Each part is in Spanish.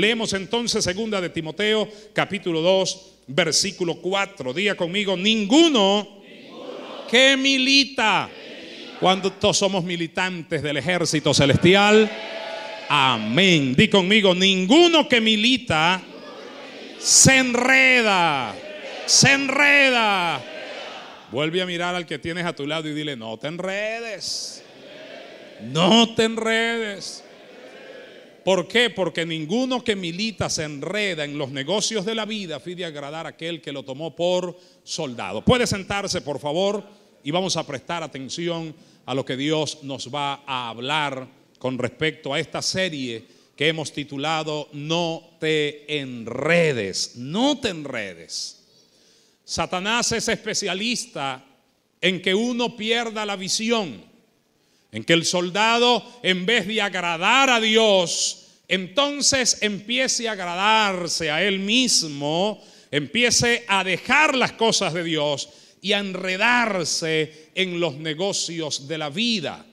Leemos entonces 2 de Timoteo, capítulo 2, versículo 4. Diga conmigo: ninguno que milita. ¿Cuántos somos militantes del ejército celestial? Amén. Di conmigo: ninguno que milita se enreda. Se enreda. Vuelve a mirar al que tienes a tu lado y dile: no te enredes. No te enredes. ¿Por qué? Porque ninguno que milita se enreda en los negocios de la vida a fin de agradar a aquel que lo tomó por soldado. Puede sentarse, por favor, y vamos a prestar atención a lo que Dios nos va a hablar con respecto a esta serie que hemos titulado No te enredes. No te enredes. Satanás es especialista en que uno pierda la visión, en que el soldado, en vez de agradar a Dios, entonces empiece a agradarse a él mismo, empiece a dejar las cosas de Dios y a enredarse en los negocios de la vida.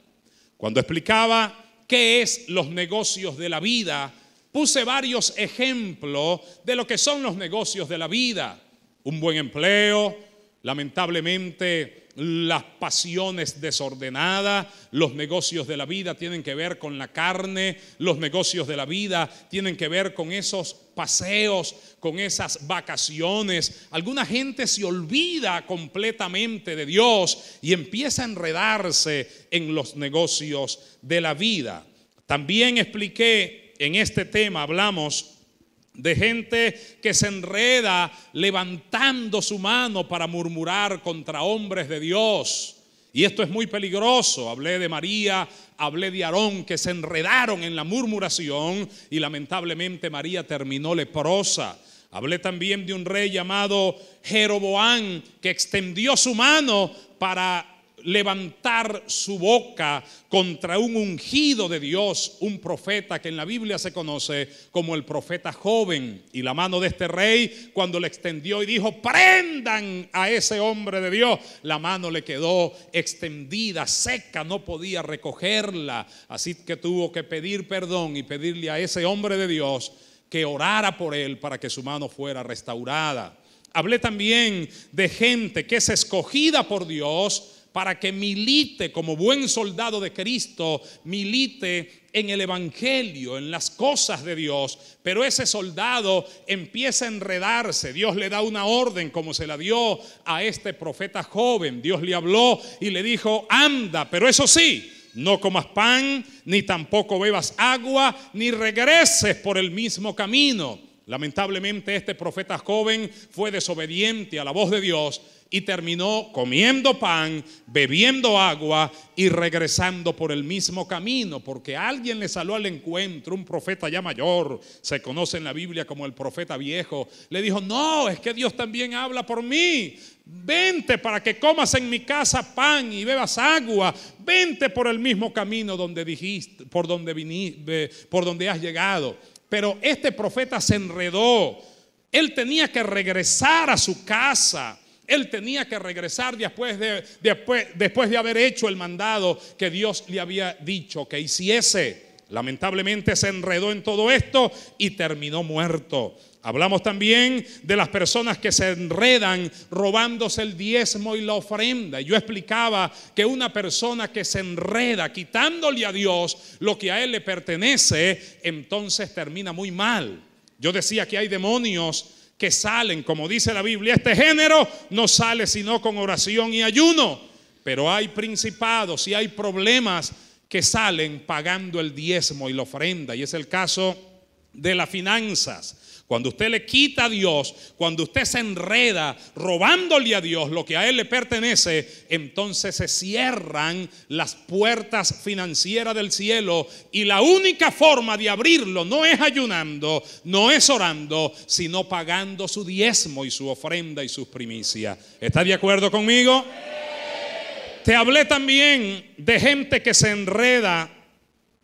Cuando explicaba qué es los negocios de la vida, puse varios ejemplos de lo que son los negocios de la vida. Un buen empleo, lamentablemente las pasiones desordenadas. Los negocios de la vida tienen que ver con la carne. Los negocios de la vida tienen que ver con esos paseos, con esas vacaciones. Alguna gente se olvida completamente de Dios y empieza a enredarse en los negocios de la vida. También expliqué en este tema, hablamos de gente que se enreda levantando su mano para murmurar contra hombres de Dios. Y esto es muy peligroso. Hablé de María, hablé de Aarón, que se enredaron en la murmuración y lamentablemente María terminó leprosa. Hablé también de un rey llamado Jeroboam, que extendió su mano para levantar su boca contra un ungido de Dios, un profeta que en la Biblia se conoce como el profeta joven. Y la mano de este rey, cuando le extendió y dijo: prendan a ese hombre de Dios, la mano le quedó extendida, seca, no podía recogerla. Así que tuvo que pedir perdón y pedirle a ese hombre de Dios que orara por él para que su mano fuera restaurada. Hablé también de gente que es escogida por Dios para que milite como buen soldado de Cristo, milite en el evangelio, en las cosas de Dios. Pero ese soldado empieza a enredarse. Dios le da una orden como se la dio a este profeta joven. Dios le habló y le dijo: anda, pero eso sí, no comas pan, ni tampoco bebas agua, ni regreses por el mismo camino. Lamentablemente este profeta joven fue desobediente a la voz de Dios y terminó comiendo pan, bebiendo agua y regresando por el mismo camino, porque alguien le salió al encuentro, un profeta ya mayor, se conoce en la Biblia como el profeta viejo. Le dijo: no, es que Dios también habla por mí. Vente para que comas en mi casa pan y bebas agua. Vente por el mismo camino donde dijiste, por donde has llegado. Pero este profeta se enredó. Él tenía que regresar a su casa. Él tenía que regresar después de haber hecho el mandado que Dios le había dicho que hiciese. Lamentablemente se enredó en todo esto y terminó muerto. Hablamos también de las personas que se enredan robándose el diezmo y la ofrenda. Yo explicaba que una persona que se enreda quitándole a Dios lo que a él le pertenece, entonces termina muy mal. Yo decía que hay demonios que salen, como dice la Biblia, este género no sale sino con oración y ayuno. Pero hay principados y hay problemas que salen pagando el diezmo y la ofrenda. Y es el caso de las finanzas. Cuando usted le quita a Dios, cuando usted se enreda robándole a Dios lo que a él le pertenece, entonces se cierran las puertas financieras del cielo. Y la única forma de abrirlo no es ayunando, no es orando, sino pagando su diezmo y su ofrenda y sus primicias. ¿Está de acuerdo conmigo? Te hablé también de gente que se enreda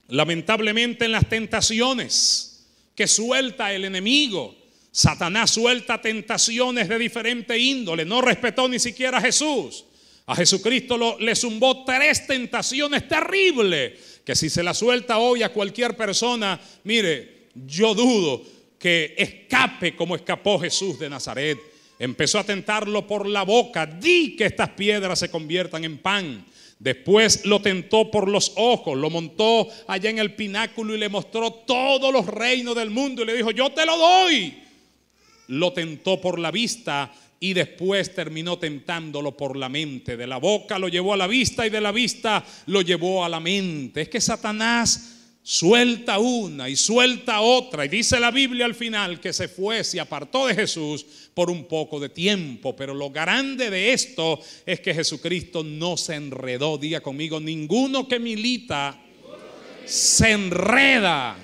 lamentablemente en las tentaciones que suelta el enemigo. Satanás suelta tentaciones de diferente índole. No respetó ni siquiera a Jesús. A Jesucristo le zumbó 3 tentaciones terribles, que si se la suelta hoy a cualquier persona, mire, yo dudo que escape como escapó Jesús de Nazaret. Empezó a tentarlo por la boca: di que estas piedras se conviertan en pan. Después lo tentó por los ojos, lo montó allá en el pináculo y le mostró todos los reinos del mundo y le dijo: yo te lo doy. Lo tentó por la vista y después terminó tentándolo por la mente. De la boca lo llevó a la vista y de la vista lo llevó a la mente. Es que Satanás suelta una y suelta otra, y dice la Biblia al final que se fue, se apartó de Jesús por un poco de tiempo. Pero lo grande de esto es que Jesucristo no se enredó. Diga conmigo: ninguno que milita se enreda.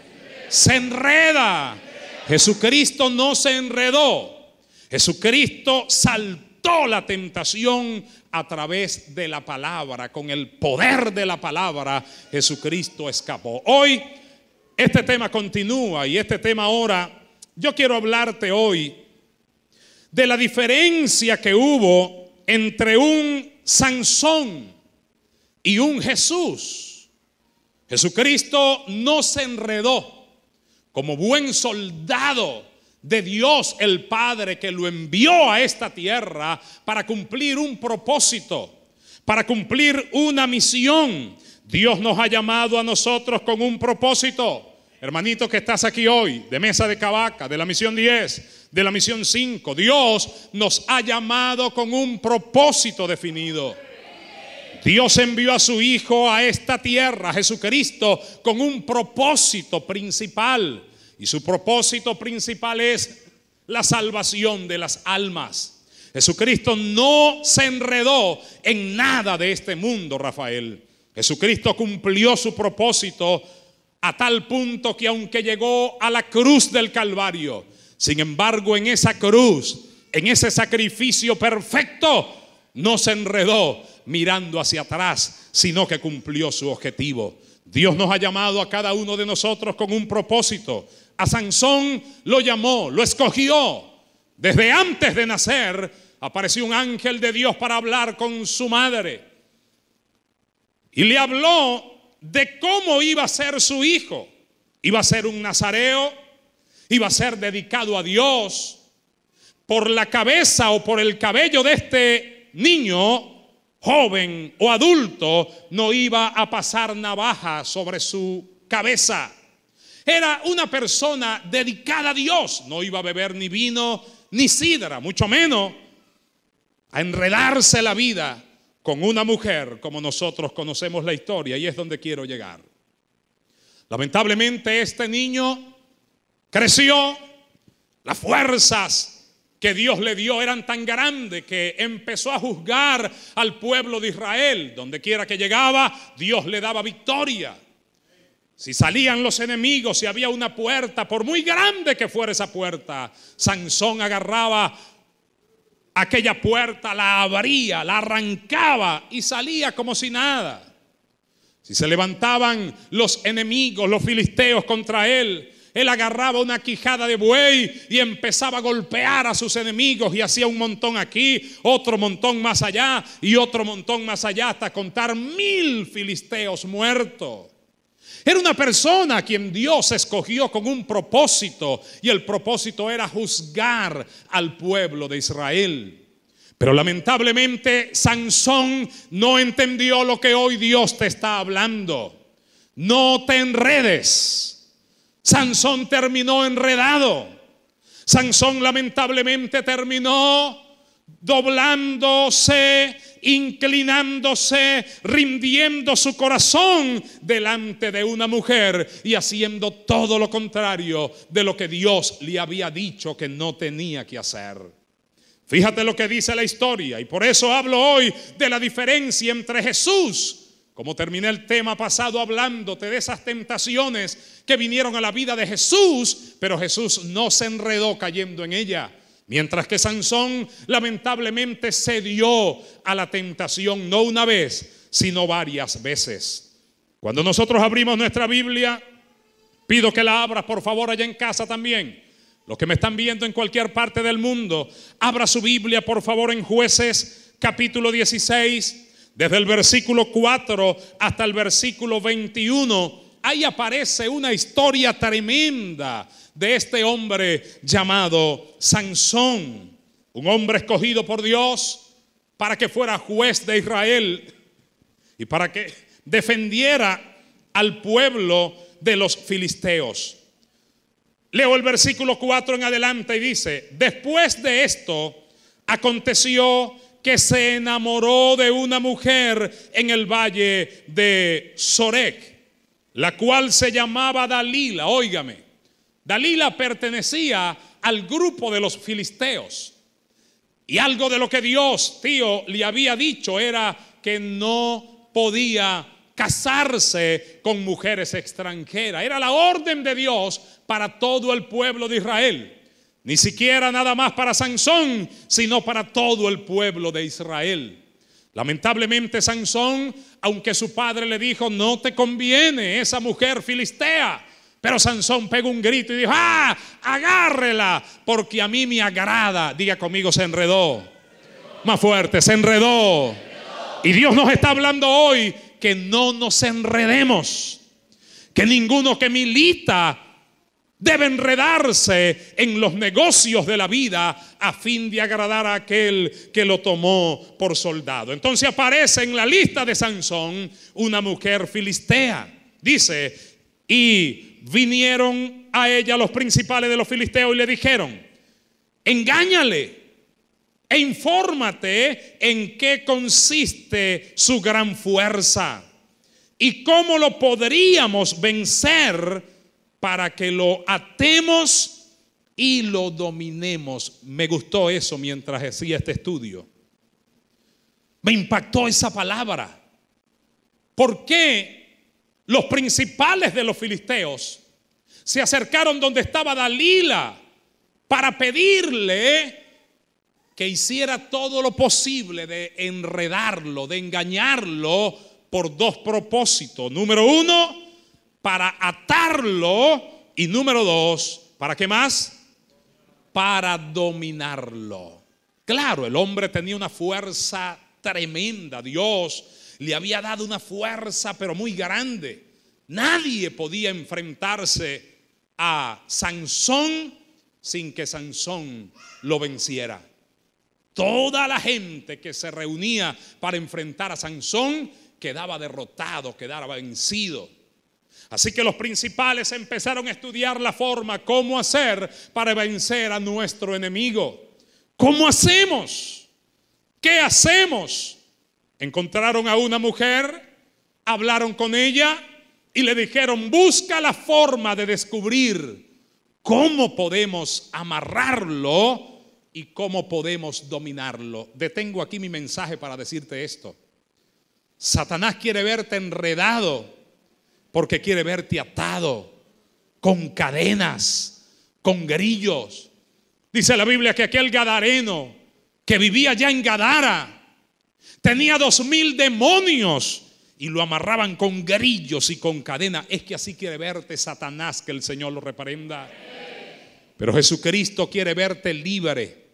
Se enreda. Jesucristo no se enredó. Jesucristo saltó la tentación a través de la palabra. Con el poder de la palabra, Jesucristo escapó. Hoy este tema continúa, y este tema ahora, yo quiero hablarte hoy de la diferencia que hubo entre un Sansón y un Jesús. Jesucristo no se enredó. Como buen soldado de Dios el Padre, que lo envió a esta tierra para cumplir un propósito, para cumplir una misión. Dios nos ha llamado a nosotros con un propósito. Hermanito que estás aquí hoy, de Mesa de Cavaca, de la misión 10, de la misión 5, Dios nos ha llamado con un propósito definido. Dios envió a su Hijo a esta tierra, Jesucristo, con un propósito principal. Y su propósito principal es la salvación de las almas. Jesucristo no se enredó en nada de este mundo, Rafael. Jesucristo cumplió su propósito a tal punto que aunque llegó a la cruz del Calvario, sin embargo en esa cruz, en ese sacrificio perfecto, no se enredó mirando hacia atrás, sino que cumplió su objetivo. Dios nos ha llamado a cada uno de nosotros con un propósito. A Sansón lo llamó, lo escogió. Desde antes de nacer apareció un ángel de Dios para hablar con su madre. Y le habló de cómo iba a ser su hijo. Iba a ser un nazareo, iba a ser dedicado a Dios. Por la cabeza o por el cabello de este niño, joven o adulto, no iba a pasar navaja sobre su cabeza. Era una persona dedicada a Dios. No iba a beber ni vino ni sidra, mucho menos a enredarse la vida con una mujer, como nosotros conocemos la historia, y es donde quiero llegar. Lamentablemente este niño creció. Las fuerzas que Dios le dio eran tan grandes que empezó a juzgar al pueblo de Israel. Donde quiera que llegaba, Dios le daba victoria. Si salían los enemigos, si había una puerta, por muy grande que fuera esa puerta, Sansón agarraba aquella puerta, la abría, la arrancaba y salía como si nada. Si se levantaban los enemigos, los filisteos contra él, él agarraba una quijada de buey y empezaba a golpear a sus enemigos, y hacía un montón aquí, otro montón más allá y otro montón más allá, hasta contar 1000 filisteos muertos. Era una persona a quien Dios escogió con un propósito, y el propósito era juzgar al pueblo de Israel. Pero lamentablemente Sansón no entendió lo que hoy Dios te está hablando. No te enredes. Sansón terminó enredado. Sansón lamentablemente terminó doblándose, inclinándose, rindiendo su corazón delante de una mujer y haciendo todo lo contrario de lo que Dios le había dicho que no tenía que hacer. Fíjate lo que dice la historia, y por eso hablo hoy de la diferencia entre Jesús, como terminé el tema pasado hablándote de esas tentaciones que vinieron a la vida de Jesús, pero Jesús no se enredó cayendo en ella. Mientras que Sansón lamentablemente cedió a la tentación, no una vez, sino varias veces. Cuando nosotros abrimos nuestra Biblia, pido que la abras por favor allá en casa también. Los que me están viendo en cualquier parte del mundo, abra su Biblia por favor en Jueces capítulo 16, desde el versículo 4 hasta el versículo 21. ahí aparece una historia tremenda de este hombre llamado Sansón, un hombre escogido por Dios para que fuera juez de Israel y para que defendiera al pueblo de los filisteos. Leo el versículo 4 en adelante y dice: después de esto aconteció que se enamoró de una mujer en el valle de Sorek, la cual se llamaba Dalila. Óigame, Dalila pertenecía al grupo de los filisteos. Y algo de lo que Dios, le había dicho era que no podía casarse con mujeres extranjeras. Era la orden de Dios para todo el pueblo de Israel. Ni siquiera nada más para Sansón, sino para todo el pueblo de Israel. Lamentablemente Sansón, aunque su padre le dijo: no te conviene esa mujer filistea, pero Sansón pegó un grito y dijo: ¡ah, agárrela! Porque a mí me agrada. Diga conmigo: se enredó. Más fuerte: se enredó. Y Dios nos está hablando hoy que no nos enredemos, que ninguno que milita debe enredarse en los negocios de la vida a fin de agradar a aquel que lo tomó por soldado. Entonces aparece en la lista de Sansón una mujer filistea. Dice: y vinieron a ella los principales de los filisteos y le dijeron: engáñale e infórmate en qué consiste su gran fuerza y cómo lo podríamos vencer para que lo atemos y lo dominemos. Me gustó eso mientras hacía este estudio. Me impactó esa palabra. ¿Por qué los principales de los filisteos se acercaron donde estaba Dalila para pedirle que hiciera todo lo posible de enredarlo, de engañarlo, por dos propósitos? Número uno, para atarlo, y número dos, ¿para qué más? Para dominarlo. Claro, el hombre tenía una fuerza tremenda. Dios le había dado una fuerza pero muy grande. Nadie podía enfrentarse a Sansón sin que Sansón lo venciera. Toda la gente que se reunía para enfrentar a Sansón quedaba derrotado, quedaba vencido. Así que los principales empezaron a estudiar la forma, cómo hacer para vencer a nuestro enemigo. ¿Cómo hacemos? ¿Qué hacemos? Encontraron a una mujer, hablaron con ella y le dijeron: busca la forma de descubrir cómo podemos amarrarlo y cómo podemos dominarlo. Detengo aquí mi mensaje para decirte esto. Satanás quiere verte enredado porque quiere verte atado con cadenas, con grillos. Dice la Biblia que aquel gadareno que vivía ya en Gadara tenía 2000 demonios y lo amarraban con grillos y con cadenas. Es que así quiere verte Satanás, que el Señor lo reprenda. Pero Jesucristo quiere verte libre.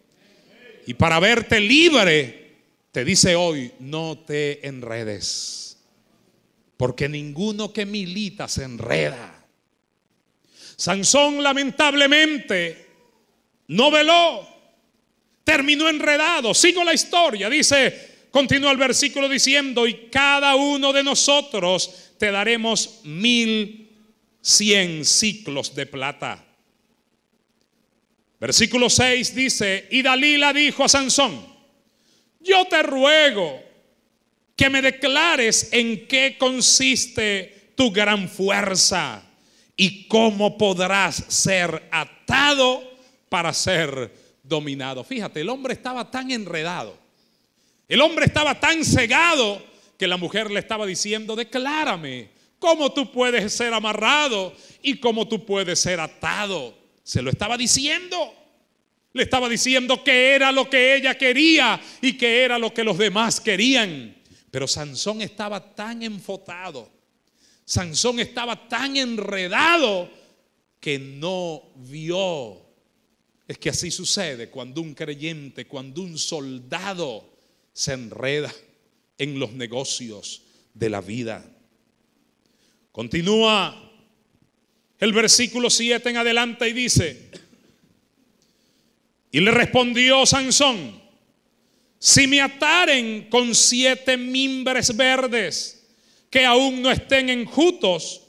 Y para verte libre, te dice hoy: no te enredes, porque ninguno que milita se enreda. Sansón lamentablemente no veló, terminó enredado. Sigo la historia, dice, continúa el versículo diciendo: y cada uno de nosotros te daremos 1100 siclos de plata. Versículo 6 dice: y Dalila dijo a Sansón: yo te ruego que me declares en qué consiste tu gran fuerza y cómo podrás ser atado para ser dominado. Fíjate, el hombre estaba tan enredado, el hombre estaba tan cegado, que la mujer le estaba diciendo: declárame cómo tú puedes ser amarrado y cómo tú puedes ser atado. Se lo estaba diciendo. Le estaba diciendo que era lo que ella quería y que era lo que los demás querían. Pero Sansón estaba tan enfotado, Sansón estaba tan enredado que no vio. Es que así sucede cuando un creyente, cuando un soldado se enreda en los negocios de la vida. Continúa el versículo 7 en adelante y dice: y le respondió Sansón: si me ataren con 7 mimbres verdes que aún no estén enjutos,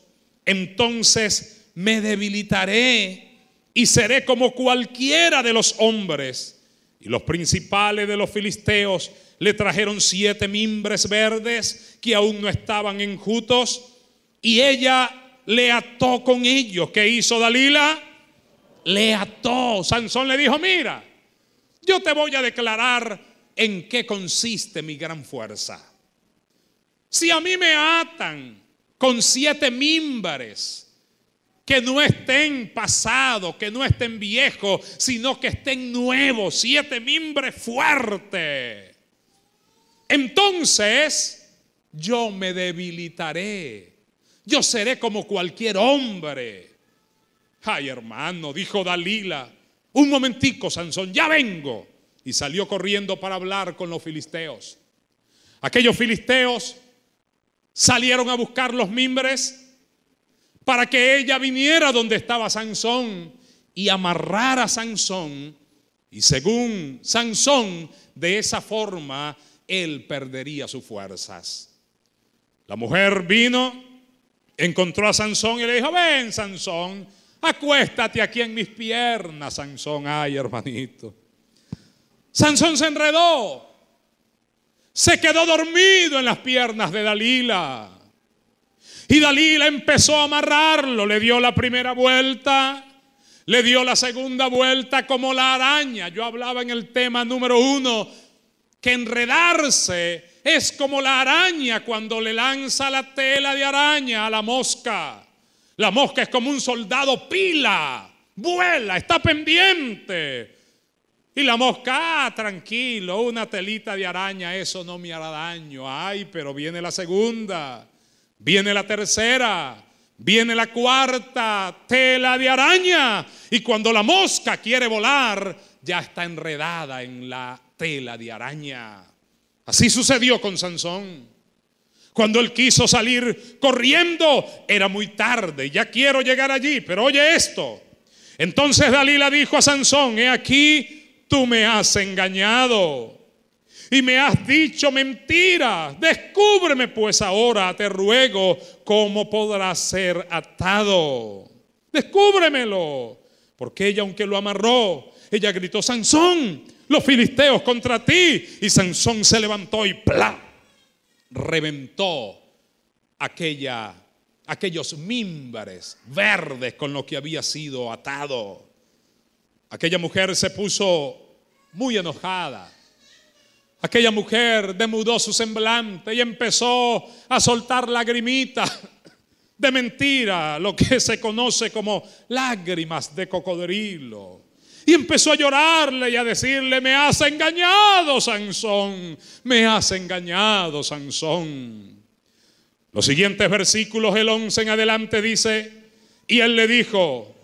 entonces me debilitaré y seré como cualquiera de los hombres. Y los principales de los filisteos le trajeron 7 mimbres verdes que aún no estaban enjutos, y ella le ató con ellos. ¿Qué hizo Dalila? Le ató. Sansón le dijo: mira, yo te voy a declarar en qué consiste mi gran fuerza. Si a mí me atan con 7 mimbres que no estén pasados, que no estén viejos, sino que estén nuevos, 7 mimbres fuertes, entonces yo me debilitaré, yo seré como cualquier hombre. Ay, hermano, dijo Dalila: un momentico, Sansón, ya vengo. Y salió corriendo para hablar con los filisteos. Aquellos filisteos salieron a buscar los mimbres para que ella viniera donde estaba Sansón y amarrara a Sansón. Y según Sansón, de esa forma él perdería sus fuerzas. La mujer vino, encontró a Sansón y le dijo: ven, Sansón, acuéstate aquí en mis piernas. Sansón, ay, hermanito. Sansón se enredó, se quedó dormido en las piernas de Dalila. Y Dalila empezó a amarrarlo. Le dio la primera vuelta, le dio la segunda vuelta como la araña. Yo hablaba en el tema número 1 que enredarse es como la araña cuando le lanza la tela de araña a la mosca. La mosca es como un soldado pila, vuela, está pendiente. Y la mosca, tranquilo, una telita de araña, eso no me hará daño. Ay, pero viene la segunda, viene la tercera, viene la cuarta tela de araña. Y cuando la mosca quiere volar, ya está enredada en la tela de araña. Así sucedió con Sansón. Cuando él quiso salir corriendo, era muy tarde. Ya quiero llegar allí, pero oye esto. Entonces Dalila dijo a Sansón: he aquí, tú me has engañado y me has dicho mentiras. Descúbreme pues ahora, te ruego, cómo podrá ser atado. Descúbremelo. Porque ella, aunque lo amarró, ella gritó: Sansón, los filisteos contra ti. Y Sansón se levantó y ¡plá! Reventó aquellos mimbres verdes con los que había sido atado. Aquella mujer se puso muy enojada. Aquella mujer demudó su semblante y empezó a soltar lagrimitas de mentira, lo que se conoce como lágrimas de cocodrilo. Y empezó a llorarle y a decirle: me has engañado, Sansón, me has engañado, Sansón. Los siguientes versículos, el 11 en adelante, dice: y él le dijo: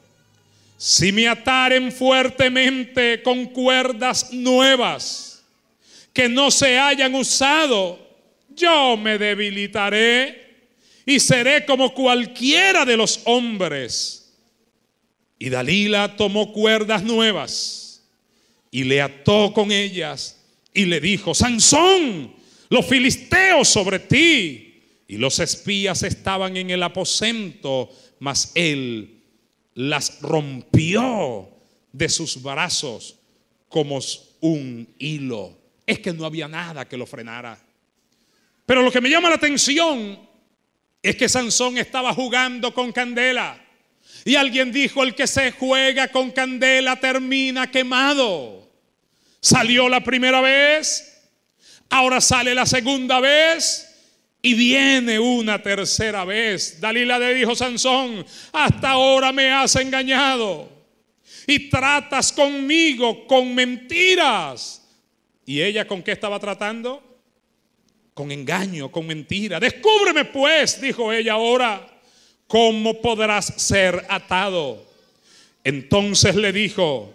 si me ataren fuertemente con cuerdas nuevas que no se hayan usado, yo me debilitaré y seré como cualquiera de los hombres. Y Dalila tomó cuerdas nuevas y le ató con ellas y le dijo: Sansón, los filisteos sobre ti. Y los espías estaban en el aposento, mas él las rompió de sus brazos como un hilo. Es que no había nada que lo frenara. Pero lo que me llama la atención es que Sansón estaba jugando con candela. Y alguien dijo: el que se juega con candela termina quemado. Salió la primera vez, ahora sale la segunda vez y viene una tercera vez. Dalila le dijo: Sansón, hasta ahora me has engañado y tratas conmigo con mentiras. ¿Y ella con qué estaba tratando? Con engaño, con mentira. Descúbreme pues, dijo ella ahora, cómo podrás ser atado. Entonces le dijo: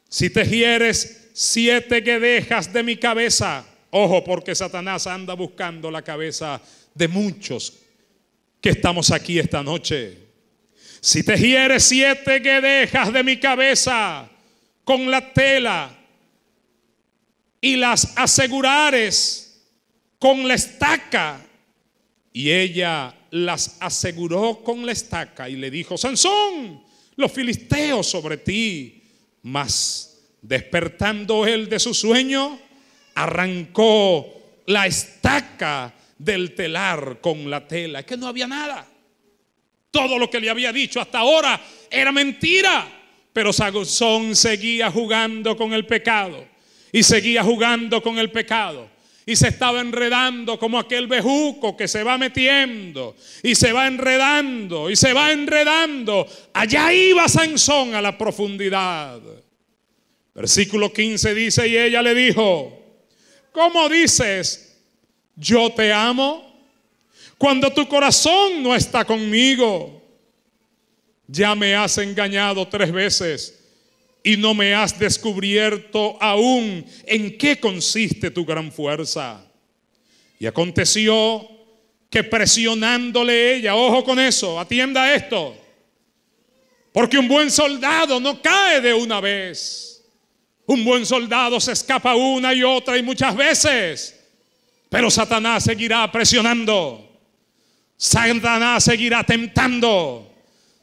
si tejieres 7 guedejas de mi cabeza. Ojo, porque Satanás anda buscando la cabeza de muchos que estamos aquí esta noche. Si tejieres 7 guedejas de mi cabeza con la tela y las asegurares con la estaca. Y ella las aseguró con la estaca y le dijo: Sansón, los filisteos sobre ti. Mas despertando él de su sueño, arrancó la estaca del telar con la tela. Es que no había nada. Todo lo que le había dicho hasta ahora era mentira. Pero Sansón seguía jugando con el pecado. Y seguía jugando con el pecado. Y se estaba enredando como aquel bejuco que se va metiendo. Y se va enredando. Y se va enredando. Allá iba Sansón a la profundidad. Versículo 15 dice: y ella le dijo: ¿cómo dices, yo te amo, cuando tu corazón no está conmigo? Ya me has engañado 3 veces y no me has descubierto aún en qué consiste tu gran fuerza. Y aconteció que presionándole ella, ojo con eso, atienda esto, porque un buen soldado no cae de una vez. Un buen soldado se escapa una y otra y muchas veces, pero Satanás seguirá presionando. Satanás seguirá tentando.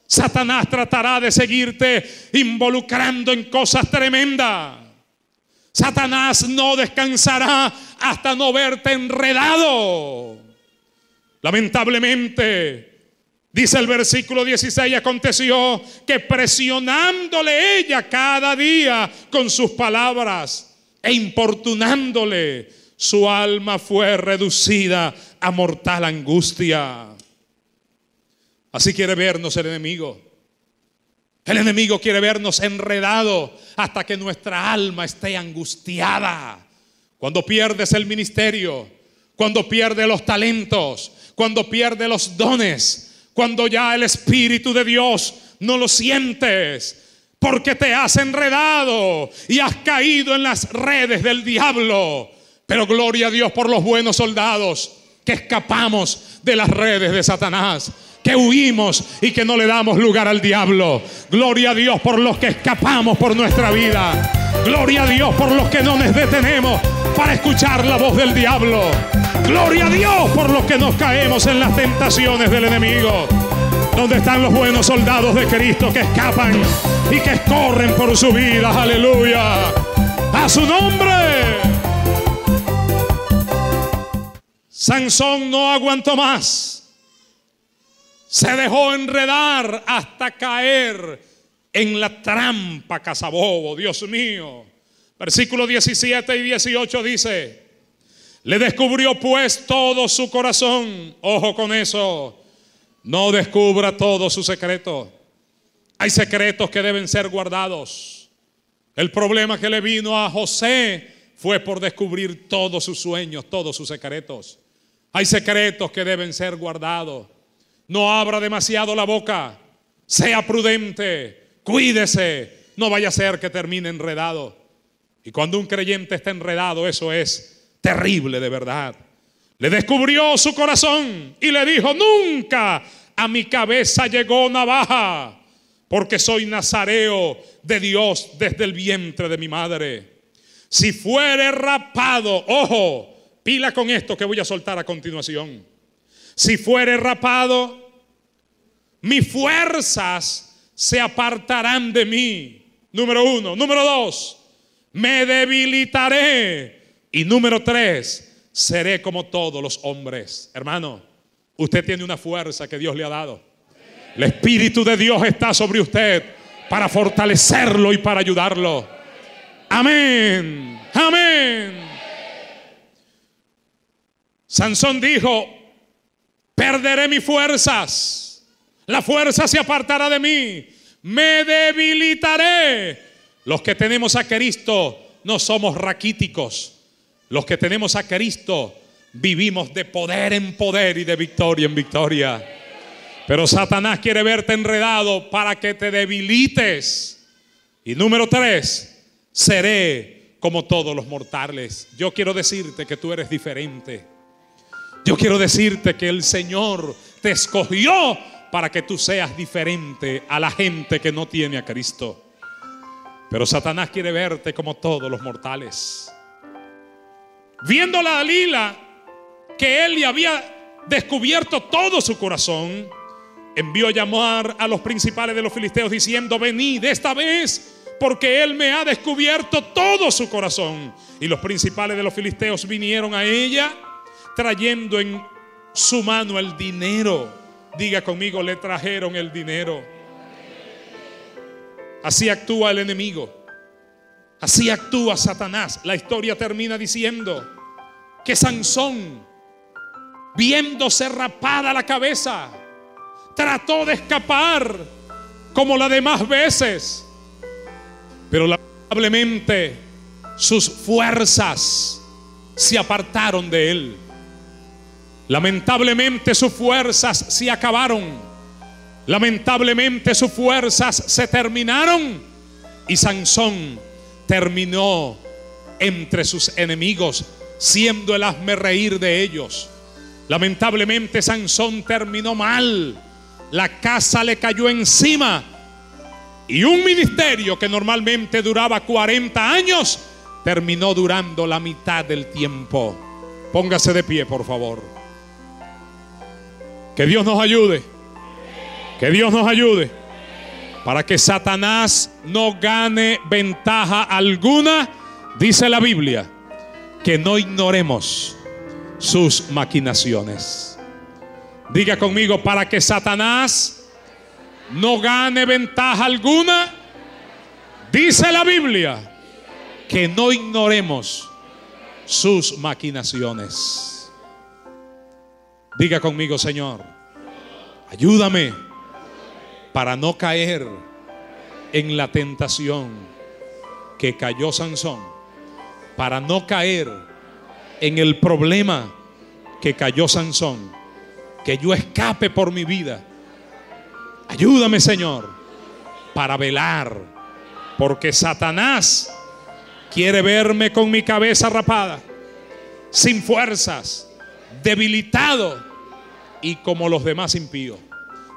Satanás tratará de seguirte involucrando en cosas tremendas. Satanás no descansará hasta no verte enredado. Lamentablemente, dice el versículo 16, aconteció que presionándole ella cada día con sus palabras e importunándole, su alma fue reducida a mortal angustia. Así quiere vernos el enemigo. El enemigo quiere vernos enredados hasta que nuestra alma esté angustiada. Cuando pierdes el ministerio, cuando pierdes los talentos, cuando pierdes los dones, cuando ya el Espíritu de Dios no lo sientes, porque te has enredado y has caído en las redes del diablo. Pero gloria a Dios por los buenos soldados que escapamos de las redes de Satanás, que huimos y que no le damos lugar al diablo. Gloria a Dios por los que escapamos por nuestra vida. Gloria a Dios por los que no nos detenemos para escuchar la voz del diablo. Gloria a Dios por los que nos caemos en las tentaciones del enemigo. ¿Dónde están los buenos soldados de Cristo que escapan y que corren por su vida? Aleluya. A su nombre. Sansón no aguantó más. Se dejó enredar hasta caer en la trampa cazabobo. Dios mío. Versículos 17 y 18 dice: le descubrió pues todo su corazón. Ojo con eso. No descubra todo su secreto. Hay secretos que deben ser guardados. El problema que le vino a José fue por descubrir todos sus sueños, todos sus secretos. Hay secretos que deben ser guardados. No abra demasiado la boca. Sea prudente. Cuídese. No vaya a ser que termine enredado. Y cuando un creyente está enredado, eso es terrible de verdad. Le descubrió su corazón y le dijo: nunca a mi cabeza llegó navaja, porque soy nazareo de Dios desde el vientre de mi madre. Si fuere rapado, ojo, pila con esto que voy a soltar a continuación. Si fuere rapado, mis fuerzas se apartarán de mí. Número 1. Número 2, me debilitaré. Y número 3, seré como todos los hombres. Hermano, usted tiene una fuerza que Dios le ha dado. El Espíritu de Dios está sobre usted para fortalecerlo y para ayudarlo. Amén. Amén. Sansón dijo: perderé mis fuerzas. La fuerza se apartará de mí. Me debilitaré. Los que tenemos a Cristo no somos raquíticos. Los que tenemos a Cristo vivimos de poder en poder y de victoria en victoria. Pero Satanás quiere verte enredado para que te debilites. Y número 3, seré como todos los mortales. Yo quiero decirte que tú eres diferente. Yo quiero decirte que el Señor te escogió para que tú seas diferente a la gente que no tiene a Cristo. Pero Satanás quiere verte como todos los mortales. Viendo a Dalila que él le había descubierto todo su corazón, envió a llamar a los principales de los filisteos diciendo: venid esta vez, porque él me ha descubierto todo su corazón. Y los principales de los filisteos vinieron a ella trayendo en su mano el dinero. Diga conmigo: le trajeron el dinero. Así actúa el enemigo. Así actúa Satanás. La historia termina diciendo que Sansón, viéndose rapada la cabeza, trató de escapar como las demás veces, pero lamentablemente sus fuerzas se apartaron de él. Lamentablemente sus fuerzas se acabaron. Lamentablemente sus fuerzas se terminaron. Y Sansón terminó entre sus enemigos, siendo el hazmerreír de ellos. Lamentablemente Sansón terminó mal. La casa le cayó encima. Y un ministerio que normalmente duraba 40 años terminó durando la mitad del tiempo. Póngase de pie, por favor. Que Dios nos ayude. Que Dios nos ayude para que Satanás no gane ventaja alguna. Dice la Biblia que no ignoremos sus maquinaciones. Diga conmigo: para que Satanás no gane ventaja alguna, dice la Biblia que no ignoremos sus maquinaciones. Diga conmigo: Señor, ayúdame para no caer en la tentación que cayó Sansón, para no caer en el problema que cayó Sansón, que yo escape por mi vida. Ayúdame, Señor, para velar, porque Satanás quiere verme con mi cabeza rapada, sin fuerzas, debilitado y como los demás impíos.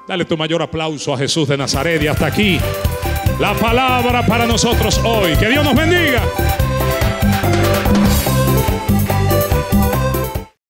Dale tu mayor aplauso a Jesús de Nazaret. Y hasta aquí la palabra para nosotros hoy. Que Dios nos bendiga.